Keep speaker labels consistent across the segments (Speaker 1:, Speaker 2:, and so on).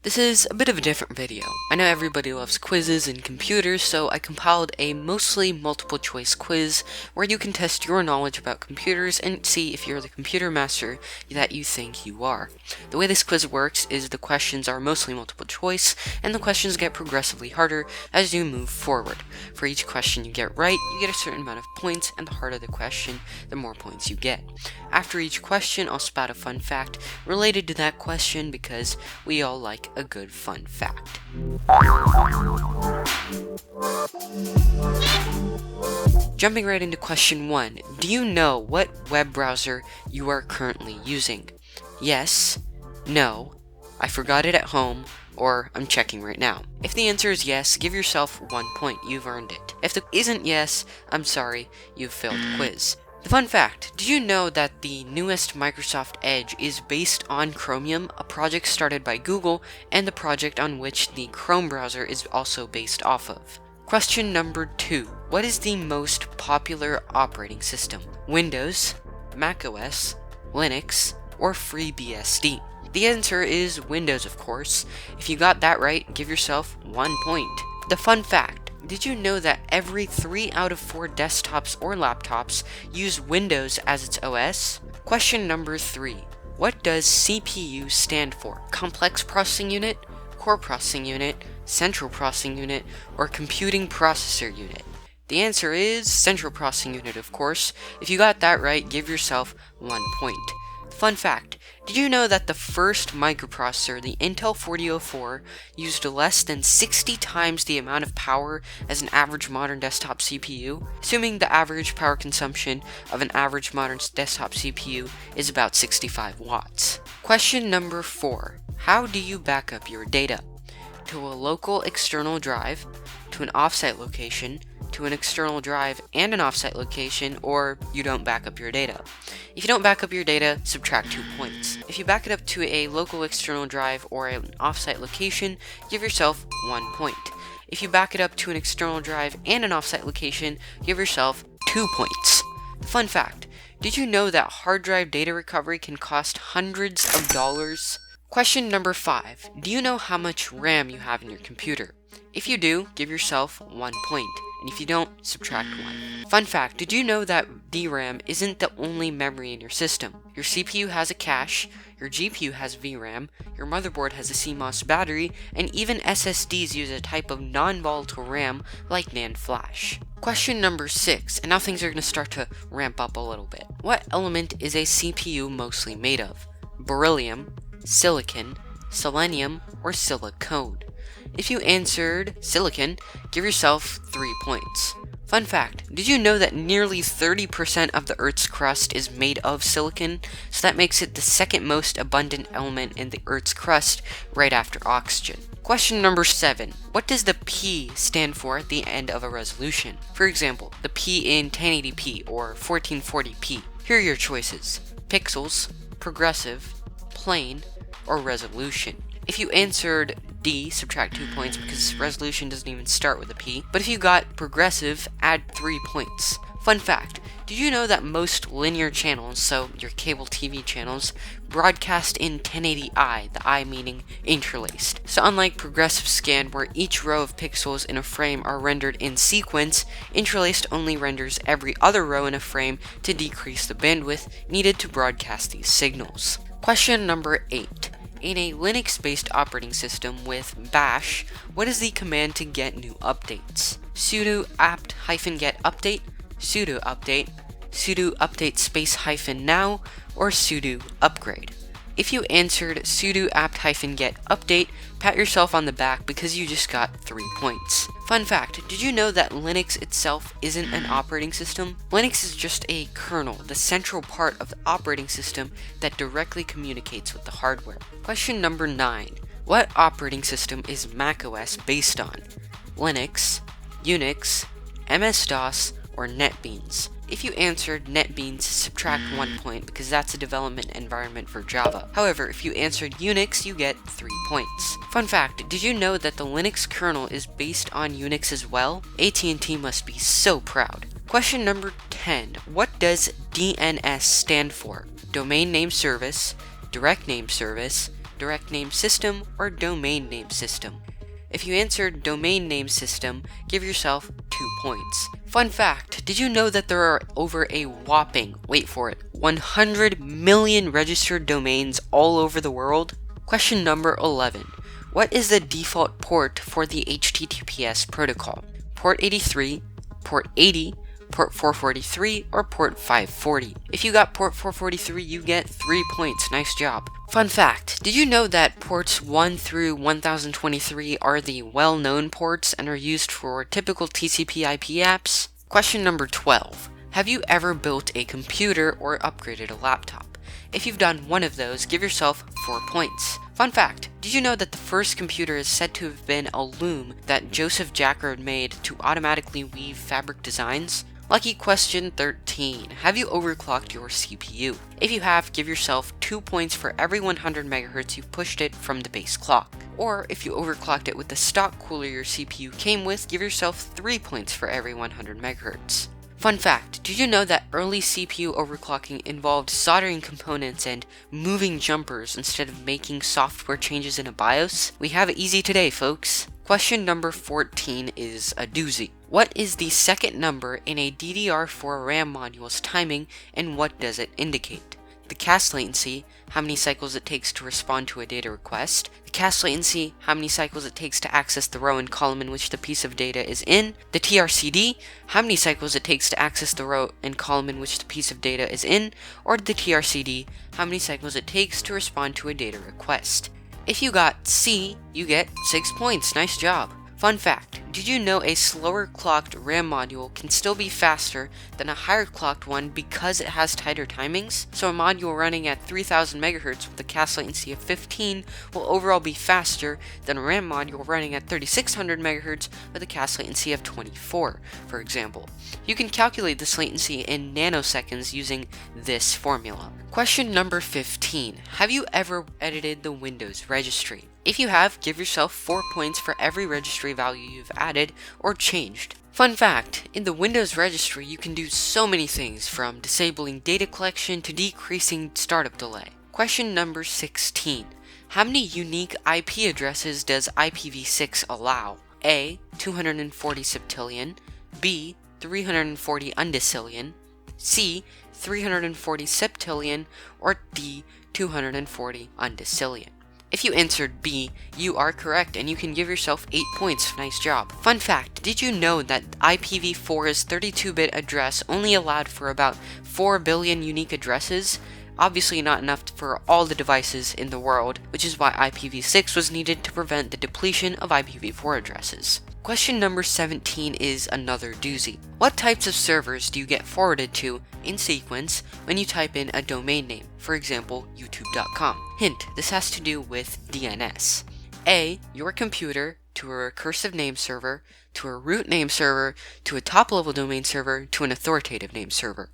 Speaker 1: This is a bit of a different video. I know everybody loves quizzes and computers, so I compiled a mostly multiple choice quiz where you can test your knowledge about computers and see if you're the computer master that you think you are. The way this quiz works is the questions are mostly multiple choice, and the questions get progressively harder as you move forward. For each question you get right, you get a certain amount of points, and the harder the question, the more points you get. After each question, I'll spout a fun fact related to that question because we all like a good fun fact. Jumping right into question 1, do you know what web browser you are currently using? Yes, no, I forgot it at home, or I'm checking right now. If the answer is yes, give yourself 1 point, you've earned it. If it isn't yes, I'm sorry, you've failed the quiz. The fun fact, did you know that the newest Microsoft Edge is based on Chromium, a project started by Google, and the project on which the Chrome browser is also based off of? Question number 2. What is the most popular operating system? Windows, macOS, Linux, or FreeBSD? The answer is Windows, of course. If you got that right, give yourself 1 point. The fun fact, did you know that every 3 out of 4 desktops or laptops use Windows as its OS? Question number 3. What does CPU stand for? Complex Processing Unit, Core Processing Unit, Central Processing Unit, or Computing Processor Unit? The answer is Central Processing Unit, of course. If you got that right, give yourself 1 point. Fun fact, did you know that the first microprocessor, the Intel 4004, used less than 60 times the amount of power as an average modern desktop CPU? Assuming the average power consumption of an average modern desktop CPU is about 65 watts. Question number 4. How do you back up your data? To a local external drive, to an offsite location, to an external drive and an offsite location, or you don't back up your data. If you don't back up your data, subtract 2 points. If you back it up to a local external drive or an offsite location, give yourself 1 point. If you back it up to an external drive and an offsite location, give yourself 2 points. The fun fact, did you know that hard drive data recovery can cost hundreds of dollars? Question number 5. Do you know how much RAM you have in your computer? If you do, give yourself 1 point. And if you don't, subtract 1. Fun fact, did you know that DRAM isn't the only memory in your system? Your CPU has a cache, your GPU has VRAM, your motherboard has a CMOS battery, and even SSDs use a type of non-volatile RAM like NAND flash. Question number 6, and now things are going to start to ramp up a little bit. What element is a CPU mostly made of? Beryllium, silicon, selenium, or silicone? If you answered silicon, give yourself 3 points. Fun fact, did you know that nearly 30% of the Earth's crust is made of silicon? So that makes it the second most abundant element in the Earth's crust, right after oxygen. Question number 7. What does the P stand for at the end of a resolution? For example, the P in 1080p or 1440p. Here are your choices: pixels, progressive, plane, or resolution. If you answered D, subtract 2 points because resolution doesn't even start with a P. But if you got progressive, add 3 points. Fun fact, did you know that most linear channels, so your cable TV channels, broadcast in 1080i, the I meaning interlaced? So unlike progressive scan, where each row of pixels in a frame are rendered in sequence, interlaced only renders every other row in a frame to decrease the bandwidth needed to broadcast these signals. Question number 8. In a Linux-based operating system with bash, what is the command to get new updates? Sudo apt-get update, sudo update space -now, or sudo upgrade? If you answered sudo apt-get update, pat yourself on the back because you just got 3 points. Fun fact, did you know that Linux itself isn't an operating system? Linux is just a kernel, the central part of the operating system that directly communicates with the hardware. Question number 9. What operating system is macOS based on? Linux, Unix, MS-DOS, or NetBeans? If you answered NetBeans, subtract 1 point because that's a development environment for Java. However, if you answered Unix, you get 3 points. Fun fact, did you know that the Linux kernel is based on Unix as well? AT&T must be so proud. Question number 10. What does DNS stand for? Domain Name Service, Direct Name Service, direct name system or domain name system. If you answered domain name system, give yourself 2 points. Fun fact, did you know that there are over a whopping, wait for it, 100 million registered domains all over the world? Question number 11. What is the default port for the HTTPS protocol? Port 83, port 80, port 443, or port 540? If you got port 443, you get 3 points. Nice job. Fun fact, did you know that ports 1 through 1023 are the well-known ports and are used for typical TCP/IP apps? Question number 12. Have you ever built a computer or upgraded a laptop? If you've done one of those, give yourself 4 points. Fun fact, did you know that the first computer is said to have been a loom that Joseph Jacquard made to automatically weave fabric designs? Lucky question 13. Have you overclocked your CPU? If you have, give yourself 2 points for every 100 MHz you've pushed it from the base clock. Or if you overclocked it with the stock cooler your CPU came with, give yourself 3 points for every 100 MHz. Fun fact, did you know that early CPU overclocking involved soldering components and moving jumpers instead of making software changes in a BIOS? We have it easy today, folks. Question number 14 is a doozy. What is the second number in a DDR4 RAM module's timing, and what does it indicate? The cache latency, how many cycles it takes to respond to a data request. The cache latency, how many cycles it takes to access the row and column in which the piece of data is in. The TRCD, how many cycles it takes to access the row and column in which the piece of data is in. Or the TRCD, how many cycles it takes to respond to a data request. If you got C, you get 6 points. Nice job. Fun fact, did you know a slower clocked RAM module can still be faster than a higher clocked one because it has tighter timings? So a module running at 3000 MHz with a cache latency of 15 will overall be faster than a RAM module running at 3600 MHz with a cache latency of 24, for example. You can calculate this latency in nanoseconds using this formula. Question number 15. Have you ever edited the Windows registry? If you have, give yourself 4 points for every registry value you've added or changed. Fun fact, in the Windows registry you can do so many things, from disabling data collection to decreasing startup delay. Question number 16. How many unique IP addresses does IPv6 allow? A. 240 septillion, B. 340 undecillion, C. 340 septillion, or D. 240 undecillion. If you answered B, you are correct and you can give yourself 8 points. Nice job. Fun fact, did you know that IPv4's 32-bit address only allowed for about 4 billion unique addresses? Obviously not enough for all the devices in the world, which is why IPv6 was needed to prevent the depletion of IPv4 addresses. Question number 17 is another doozy. What types of servers do you get forwarded to in sequence when you type in a domain name, for example, youtube.com? Hint, this has to do with DNS. A. Your computer to a recursive name server, to a root name server, to a top-level domain server, to an authoritative name server.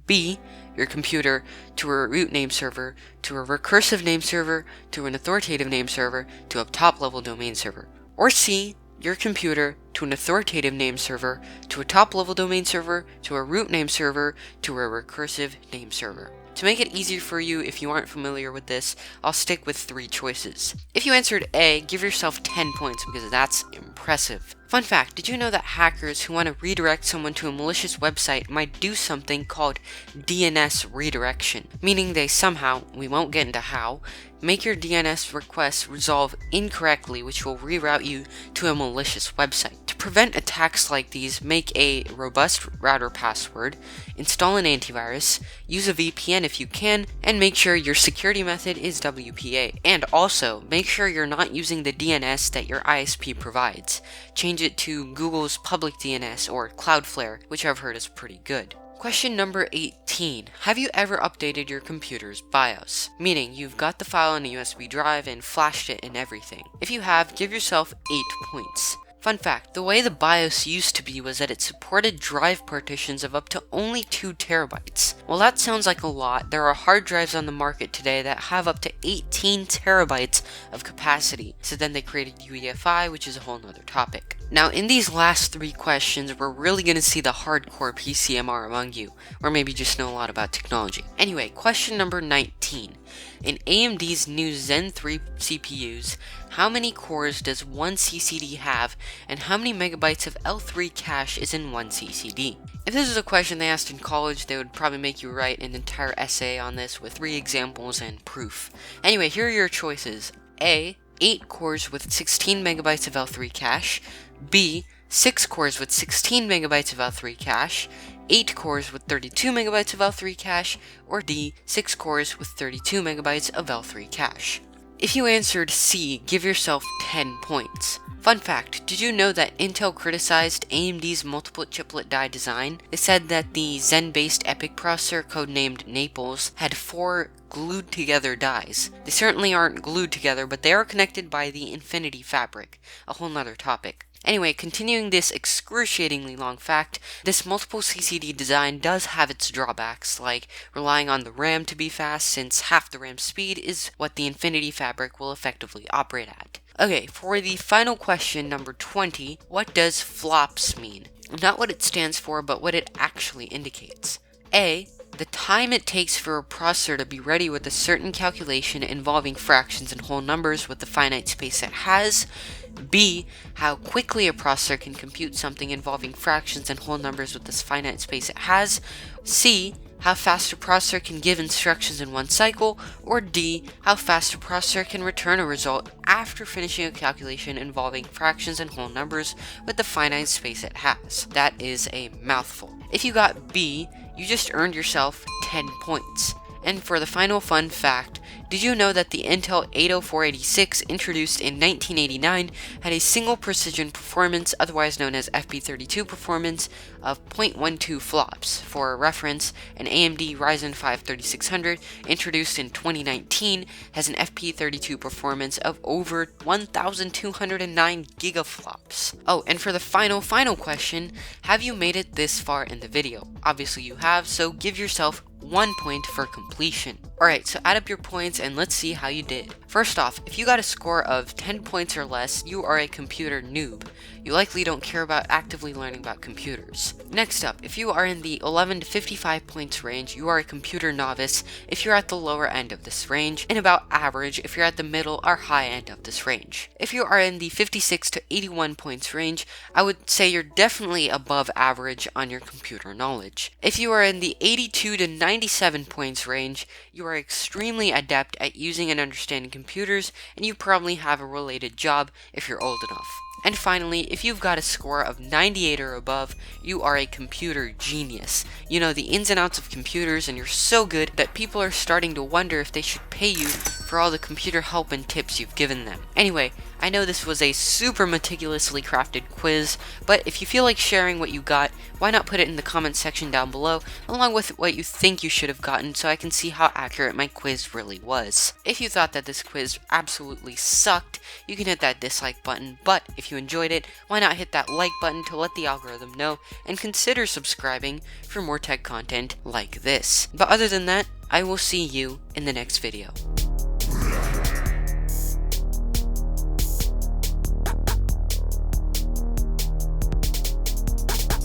Speaker 1: B. Your computer to a root name server, to a recursive name server, to an authoritative name server, to a top-level domain server. Or C. Your computer to an authoritative name server, to a top-level domain server, to a root name server, to a recursive name server. To make it easier for you if you aren't familiar with this, I'll stick with 3 choices. If you answered A, give yourself 10 points because that's impressive. Fun fact, did you know that hackers who want to redirect someone to a malicious website might do something called DNS redirection, meaning they somehow, we won't get into how, make your DNS request resolve incorrectly, which will reroute you to a malicious website. To prevent attacks like these, make a robust router password, install an antivirus, use a VPN if you can, and make sure your security method is WPA. And also, make sure you're not using the DNS that your ISP provides. Change it to Google's public DNS or Cloudflare, which I've heard is pretty good. Question number 18. Have you ever updated your computer's BIOS? Meaning you've got the file on a USB drive and flashed it and everything. If you have, give yourself 8 points. Fun fact, the way the BIOS used to be was that it supported drive partitions of up to only 2 terabytes. While that sounds like a lot, there are hard drives on the market today that have up to 18 terabytes of capacity. So then they created UEFI, which is a whole nother topic. Now in these last 3 questions, we're really going to see the hardcore PCMR among you, or maybe just know a lot about technology. Anyway, question number 19. In AMD's new Zen 3 CPUs, how many cores does one CCD have, and how many megabytes of L3 cache is in one CCD? If this was a question they asked in college, they would probably make you write an entire essay on this with 3 examples and proof. Anyway, here are your choices. A. 8 cores with 16 megabytes of L3 cache. B. 6 cores with 16 megabytes of L3 cache. 8 cores with 32 megabytes of L3 cache. Or D. 6 cores with 32 megabytes of L3 cache. If you answered C, give yourself 10 points. Fun fact, did you know that Intel criticized AMD's multiple chiplet die design? They said that the Zen-based EPYC processor, codenamed Naples, had 4 glued together dies. They certainly aren't glued together, but they are connected by the infinity fabric, a whole nother topic. Anyway, continuing this excruciatingly long fact, this multiple CCD design does have its drawbacks, like relying on the RAM to be fast, since half the RAM speed is what the infinity fabric will effectively operate at. Okay, for the final question, number 20, what does flops mean? Not what it stands for, but what it actually indicates. A. The time it takes for a processor to be ready with a certain calculation involving fractions and whole numbers with the finite space it has. B. How quickly a processor can compute something involving fractions and whole numbers with this finite space it has. C. How fast a processor can give instructions in one cycle. Or D. How fast a processor can return a result after finishing a calculation involving fractions and whole numbers with the finite space it has. That is a mouthful. If you got B, you just earned yourself 10 points. And for the final fun fact, did you know that the Intel 80486 introduced in 1989 had a single precision performance, otherwise known as FP32 performance, of 0.12 flops? For reference, an AMD Ryzen 5 3600 introduced in 2019 has an FP32 performance of over 1,209 gigaflops. Oh, and for the final question, have you made it this far in the video? Obviously you have, so give yourself 1 point for completion. Alright, so add up your points and let's see how you did. First off, if you got a score of 10 points or less, you are a computer noob. You likely don't care about actively learning about computers. Next up, if you are in the 11 to 55 points range, you are a computer novice if you're at the lower end of this range, and about average if you're at the middle or high end of this range. If you are in the 56 to 81 points range, I would say you're definitely above average on your computer knowledge. If you are in the 82 to 97 points range, you are extremely adept at using and understanding computers, and you probably have a related job if you're old enough. And finally, if you've got a score of 98 or above, you are a computer genius. You know the ins and outs of computers, and you're so good that people are starting to wonder if they should pay you for all the computer help and tips you've given them. Anyway, I know this was a super meticulously crafted quiz, but if you feel like sharing what you got, why not put it in the comments section down below, along with what you think you should have gotten, so I can see how accurate my quiz really was. If you thought that this quiz absolutely sucked, you can hit that dislike button, but if you enjoyed it, why not hit that like button to let the algorithm know, and consider subscribing for more tech content like this. But other than that, I will see you in the next video.